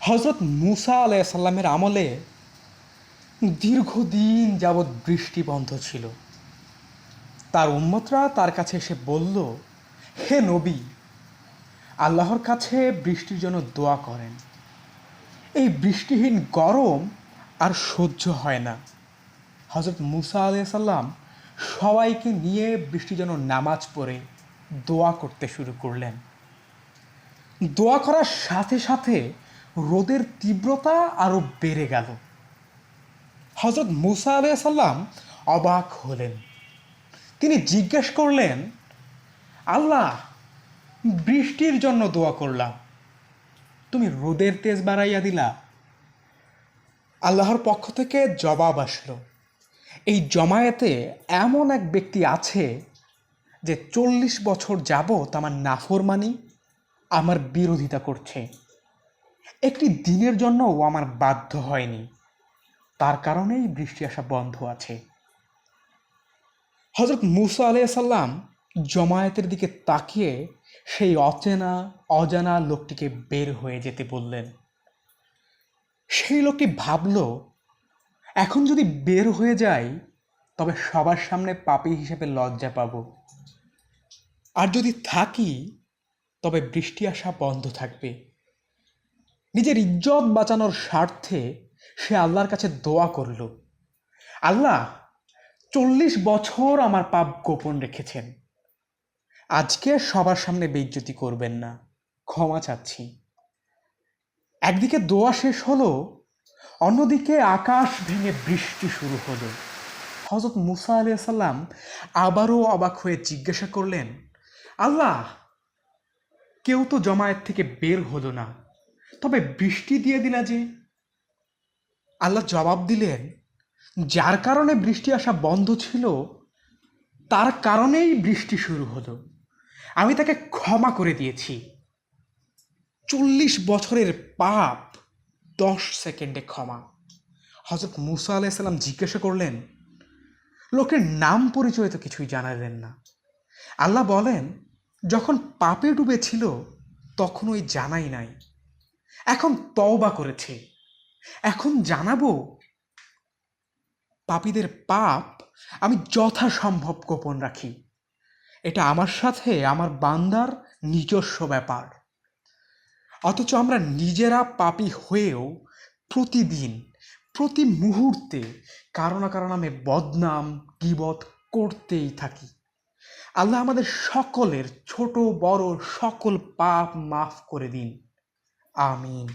হজরত মুসা আলাইসাল্লামের আমলে দীর্ঘদিন যাবৎ বৃষ্টি বন্ধ ছিল। তার উম্মতরা তার কাছে এসে বলল, হে নবী, আল্লাহর কাছে বৃষ্টির জন্য দোয়া করেন। এই বৃষ্টিহীন গরম আর সহ্য হয় না। হজরত মুসা আলাইসাল্লাম সবাইকে নিয়ে বৃষ্টির জন্য নামাজ পড়ে দোয়া করতে শুরু করলেন। দোয়া করার সাথে সাথে রোদের তীব্রতা আরও বেড়ে গেল। হজরত মুসা আলাইসাল্লাম অবাক হলেন। তিনি জিজ্ঞেস করলেন, আল্লাহ, বৃষ্টির জন্য দোয়া করলাম, তুমি রোদের তেজ বাড়াইয়া দিলা। আল্লাহর পক্ষ থেকে জবাব আসলো, এই জমায়েতে এমন এক ব্যক্তি আছে যে 40 বছর যাবৎ আমার নাফরমানি, আমার বিরোধিতা করছে। একটি দিনের জন্য ও আমার বাধ্য হয়নি, তার কারণেই বৃষ্টি আসা বন্ধ আছে। হজরত মুসা আলাইসাল্লাম জমায়েতের দিকে তাকিয়ে সেই অজানা লোকটিকে বের হয়ে যেতে বললেন। সেই লোকটি ভাবল, এখন যদি বের হয়ে যাই তবে সবার সামনে পাপী হিসেবে লজ্জা পাব, আর যদি থাকি তবে বৃষ্টি আসা বন্ধ থাকবে। নিজের ইজ্জত বাঁচানোর স্বার্থে সে আল্লাহর কাছে দোয়া করল, আল্লাহ, 40 বছর আমার পাপ গোপন রেখেছেন, আজকে সবার সামনে বেইজ্জতি করবেন না, ক্ষমা চাচ্ছি। একদিকে দোয়া শেষ হলো, অন্যদিকে আকাশ ভেঙে বৃষ্টি শুরু হলো। হজরত মুসা আলাইহিস সালাম আবারও অবাক হয়ে জিজ্ঞাসা করলেন, আল্লাহ, কেউ তো জমায়েত থেকে বের হলো না, তবে বৃষ্টি দিয়ে দিলা যে? আল্লাহ জবাব দিলেন, যার কারণে বৃষ্টি আসা বন্ধ ছিল তার কারণেই বৃষ্টি শুরু হলো, আমি তাকে ক্ষমা করে দিয়েছি। 40 বছরের পাপ 10 সেকেন্ডে ক্ষমা। হজরত মুসা আলাইহিস সালাম জিজ্ঞাসা করলেন, লোকের নাম পরিচয় তো কিছুই জানালেন না। আল্লাহ বলেন, যখন পাপে ডুবেছিল তখন ওই জানাই নাই, এখন তওবা করেছে, এখন জানাবো। পাপীদের পাপ আমি যথাসম্ভব গোপন রাখি, এটা আমার সাথে আমার বান্দার নিজস্ব ব্যাপার। অথচ আমরা নিজেরা পাপী হয়েও প্রতিদিন, প্রতি মুহূর্তে কারো না কারো নামে বদনাম, গীবত করতেই থাকি। আল্লাহ আমাদের সকলের ছোট বড় সকল পাপ মাফ করে দিন। আমিন।